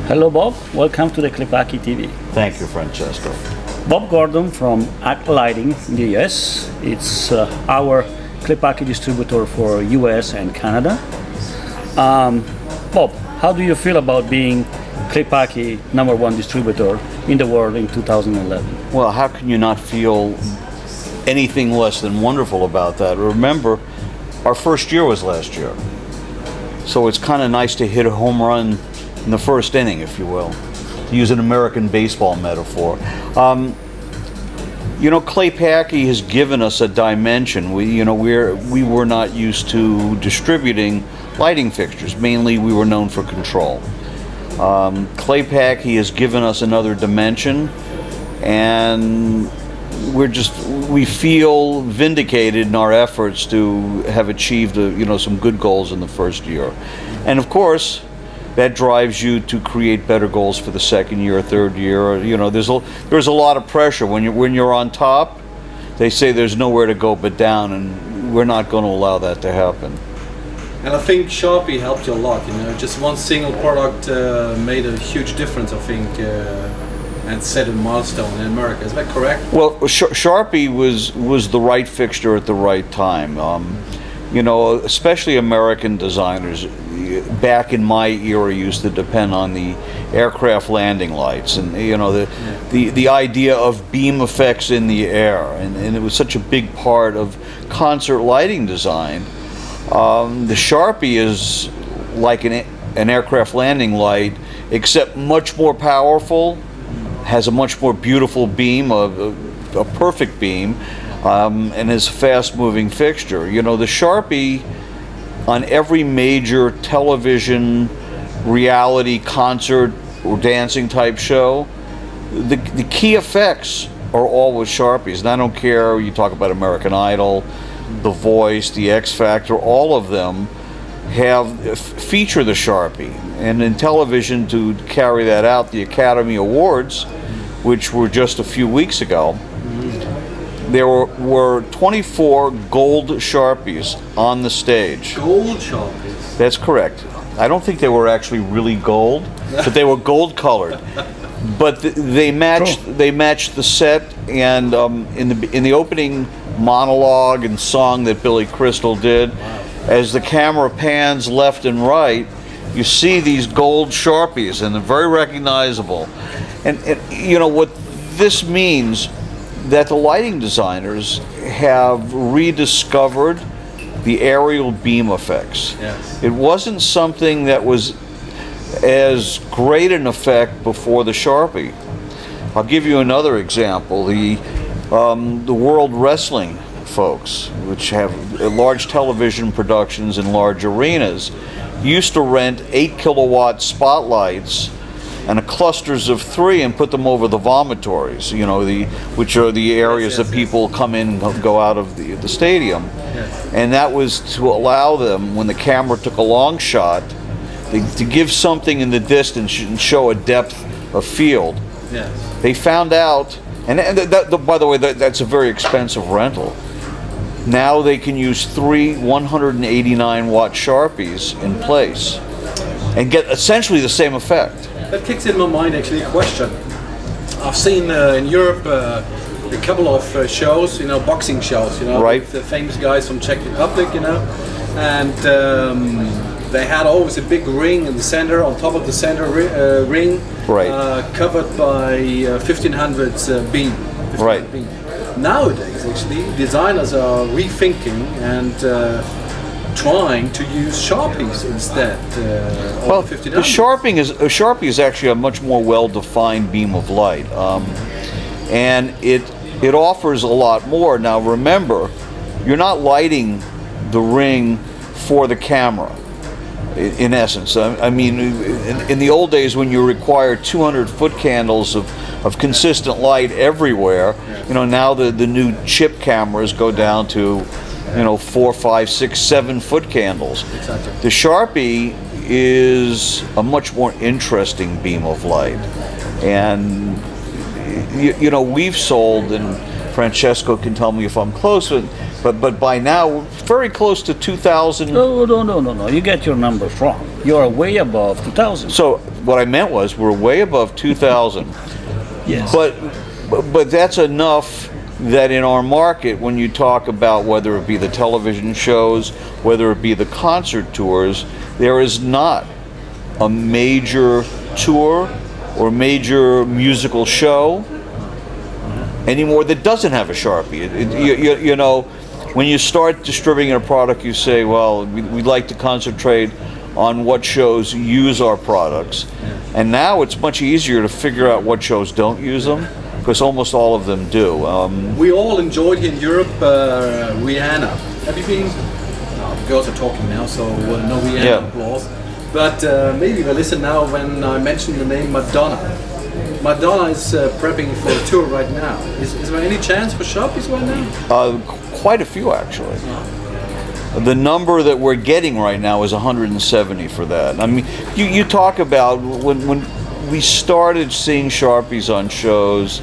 Hello, Bob. Welcome to the Klepaki TV. Thank you, Francesco. Bob Gordon from ACT Lighting in the US. It's our Klepaki distributor for US and Canada. Bob, how do you feel about being Klepaki #1 distributor in the world in 2011? Well, how can you not feel anything less than wonderful about that? Remember, our first year was last year. So it's kind of nice to hit a home run in the first inning, if you will, to use an American baseball metaphor. Klepaki has given us a dimension. We were not used to distributing lighting fixtures. Mainly, we were known for control. Klepaki has given us another dimension, and we feel vindicated in our efforts to have achieved some good goals in the first year. And of course, that drives you to create better goals for the second year or third year. There's a lot of pressure when you're on top. They say there's nowhere to go but down, and we're not going to allow that to happen. And I think Sharpie helped you a lot. Just one single product made a huge difference, I think, and set a milestone in America. Is that correct? Well, Sharpie was the right fixture at the right time. Especially American designers back in my era used to depend on the aircraft landing lights and the idea of beam effects in the air, and it was such a big part of concert lighting design. The Sharpie is like an aircraft landing light, except much more powerful, has a much more beautiful beam, a perfect beam, and is a fast-moving fixture. The Sharpie on every major television, reality, concert, or dancing type show, the key effects are all with Sharpies. And I don't care, you talk about American Idol, The Voice, The X Factor, all of them feature the Sharpie. And in television, to carry that out, the Academy Awards, which were just a few weeks ago, there were 24 gold Sharpies on the stage. Gold Sharpies? That's correct. I don't think they were actually really gold, but they were gold colored. But they matched the set, and in the opening monologue and song that Billy Crystal did, as the camera pans left and right, you see these gold Sharpies, and they're very recognizable. And what this means, that the lighting designers have rediscovered the aerial beam effects. Yes. It wasn't something that was as great an effect before the Sharpie. I'll give you another example. The World Wrestling folks, which have large television productions in large arenas, used to rent 8 kilowatt spotlights and clusters of 3 and put them over the vomitories, which are the areas that people come in and go out of the stadium. Yes. And that was to allow them, when the camera took a long shot, to give something in the distance and show a depth of field. Yes. They found out, and by the way, that's a very expensive rental. Now they can use 3 189 watt Sharpies in place and get essentially the same effect. That kicks in my mind actually a question. I've seen in Europe a couple of shows, boxing shows, right, with the famous guys from Czech Republic, and they had always a big ring in the center, on top of the center ring, right, covered by 1500's beam. Right. Beam. Nowadays, actually, designers are rethinking and trying to use Sharpies instead. Well, of the the Sharpie is actually a much more well-defined beam of light, and it offers a lot more. Now, remember, you're not lighting the ring for the camera. In essence, I mean, in the old days when you required 200-foot candles of consistent light everywhere, now the new chip cameras go down to 4, 5, 6, 7-foot candles. Exactly. The Sharpie is a much more interesting beam of light, and we've sold, and Francesco can tell me if I'm close, but by now we're very close to 2,000. No. You get your numbers wrong. You are way above 2,000. So what I meant was we're way above 2,000. Yes. But that's enough that in our market, when you talk about whether it be the television shows, whether it be the concert tours, there is not a major tour or major musical show anymore that doesn't have a Sharpie. You know, when you start distributing a product, you say, well, we'd like to concentrate on what shows use our products. And now it's much easier to figure out what shows don't use them, because almost all of them do. We all enjoyed here in Europe Rihanna. Have you been? No, the girls are talking now, so no Rihanna applause. But maybe they listen now when I mention the name Madonna. Madonna is prepping for a tour right now. Is there any chance for Sharpies right now? Quite a few, actually. The number that we're getting right now is 170 for that. I mean, you talk about when we started seeing Sharpies on shows,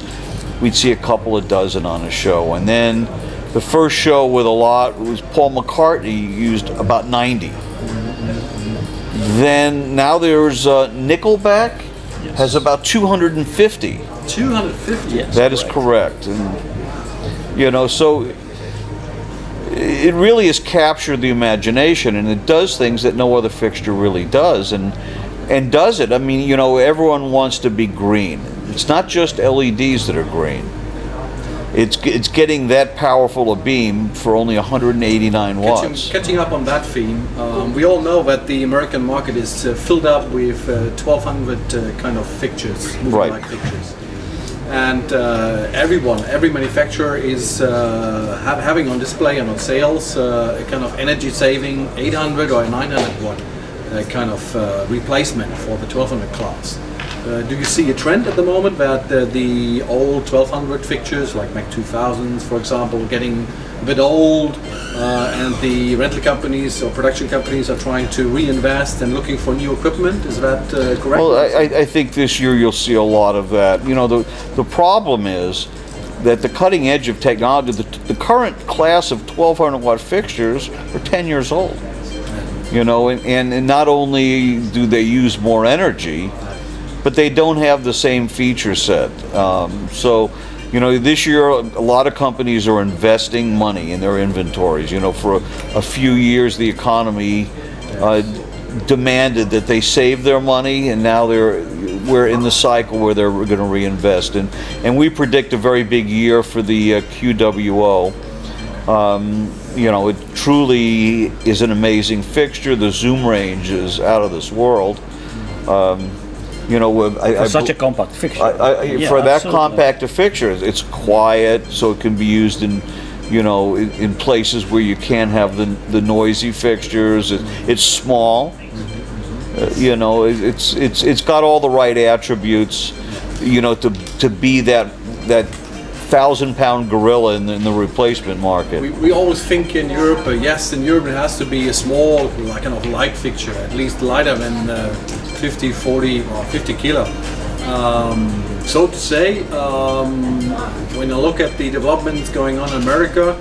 we'd see a couple of dozen on a show, and then the first show with a lot was Paul McCartney used about 90. Then now there's Nickelback has about 250. 250. Yes, that is correct. And, you know, so it really has captured the imagination, and it does things that no other fixture really does, and does it. I mean, you know, everyone wants to be green. It's not just LEDs that are green. It's getting that powerful a beam for only 189 watts. Catching up on that theme, we all know that the American market is filled up with 1,200 kind of fixtures, movie-like fixtures. And every manufacturer is having on display and on sales a kind of energy-saving 800 or 900 watt kind of replacement for the 1200 class. Do you see a trend at the moment that the old 1200 fixtures, like Mac 2000s, for example, getting a bit old, and the rental companies or production companies are trying to reinvest and looking for new equipment? Is that correct? Well, I think this year you'll see a lot of that. You know, the problem is that the cutting edge of technology, the current class of 1200 watt fixtures are 10 years old. You know, and not only do they use more energy, but they don't have the same feature set. So, you know, this year a lot of companies are investing money in their inventories. You know, for a few years the economy demanded that they save their money, and now we're in the cycle where they're going to reinvest. And we predict a very big year for the QWO. You know, it truly is an amazing fixture. The zoom range is out of this world. You know, for such a compact fixture. For that compact a fixture, it's quiet, so it can be used in, you know, in places where you can't have the noisy fixtures. It's small. You know, it's got all the right attributes, you know, to be that 1,000-pound gorilla in the replacement market. We always think in Europe, yes, in Europe it has to be a small, like kind of light fixture, at least lighter than 50, 40, or 50 kilo. So to say, when you look at the developments going on in America,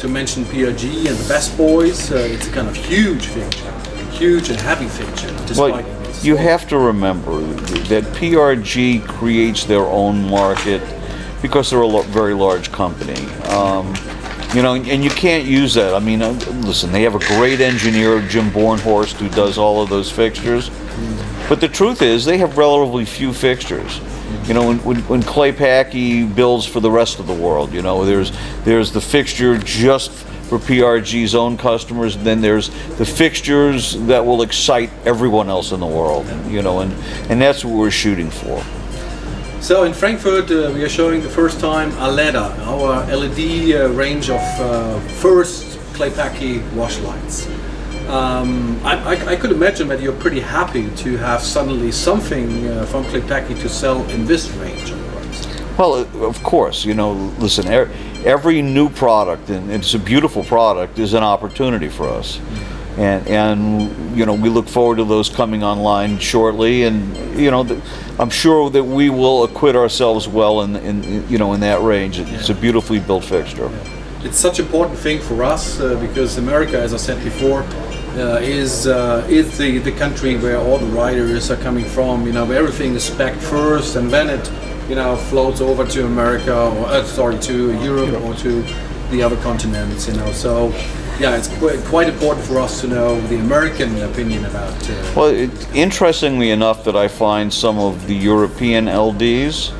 to mention PRG and the Best Boys, it's a kind of huge fixture, huge and heavy fixture. Well, you have to remember that PRG creates their own market because they're a very large company. You know, and you can't use that. I mean, listen, they have a great engineer, Jim Bornhorst, who does all of those fixtures. But the truth is, they have relatively few fixtures. You know, when Clay Packey builds for the rest of the world, you know, there's the fixture just for PRG's own customers, and then there's the fixtures that will excite everyone else in the world. You know, and that's what we're shooting for. So in Frankfurt, we are showing the first time Aleda, our LED range of first Clay Packey wash lights. I could imagine that you're pretty happy to have suddenly something from Clay Packey to sell in this range of products. Well, of course, you know, listen, every new product, and it's a beautiful product, is an opportunity for us. And you know, we look forward to those coming online shortly, and you know, I'm sure that we will acquit ourselves well in you know, in that range. It's a beautifully built fixture. It's such an important thing for us because America, as I said before, is the country where all the riders are coming from. You know, where everything is spec'd first, and then it, you know, floats over to America, or to Europe or to the other continents. You know, so yeah, it's quite important for us to know the American opinion about. Well, interestingly enough, that I find some of the European LDs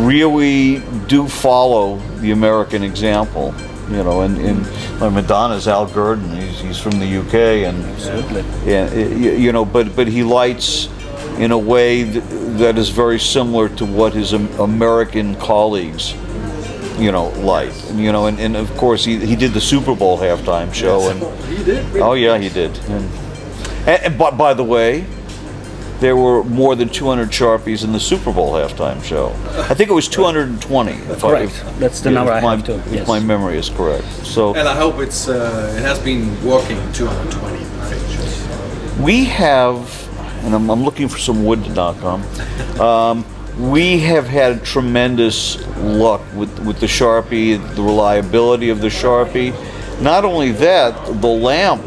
really do follow the American example. You know, and Madonna's Al Gurdon. He's from the UK, and Absolutely. yeah, you know, but he lights in a way that is very similar to what his American colleagues, you know, light. And, you know, and of course he did the Super Bowl halftime show, and He did. Really? oh yeah, he did. And by the way, there were more than 200 Sharpies in the Super Bowl halftime show. I think it was 220. Correct. That's the number I have too. If Yes. my memory is correct. So And I hope it has been working 220 fixtures. we have, and I'm looking for some wood to knock on. We have had tremendous luck with the Sharpie, the reliability of the Sharpie. Not only that, the lamp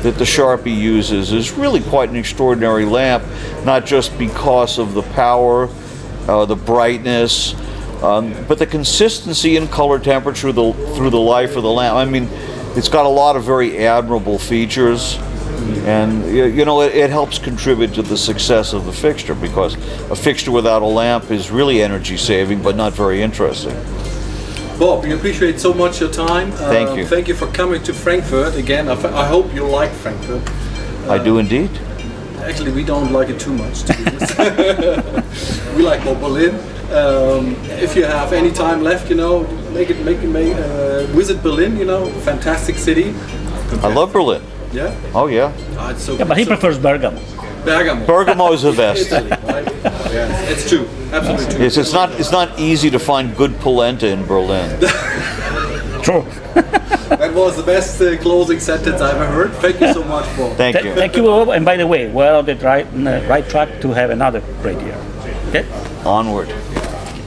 that the Sharpie uses is really quite an extraordinary lamp, not just because of the power, the brightness, but the consistency in color temperature through the life of the lamp. I mean, it's got a lot of very admirable features, and you know, it helps contribute to the success of the fixture, because a fixture without a lamp is really energy saving but not very interesting. Bob, we appreciate so much your time. Thank you. Thank you for coming to Frankfurt again. I hope you like Frankfurt. I do indeed. Actually, we don't like it too much, to be honest. We like more Berlin. If you have any time left, you know, visit Berlin. You know, fantastic city. I love Berlin. Yeah. Oh yeah. It's so Yeah, but he prefers Bergamo. Bergamo. Bergamo is the best. Italy, right? Yeah, it's true. Absolutely true. It's not easy to find good polenta in Berlin. True. That was the best closing sentence I ever heard. Thank you so much, Bob. Thank you. Thank you, Bob. And by the way, we're on the right track to have another great year. Okay? Onward.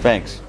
Thanks.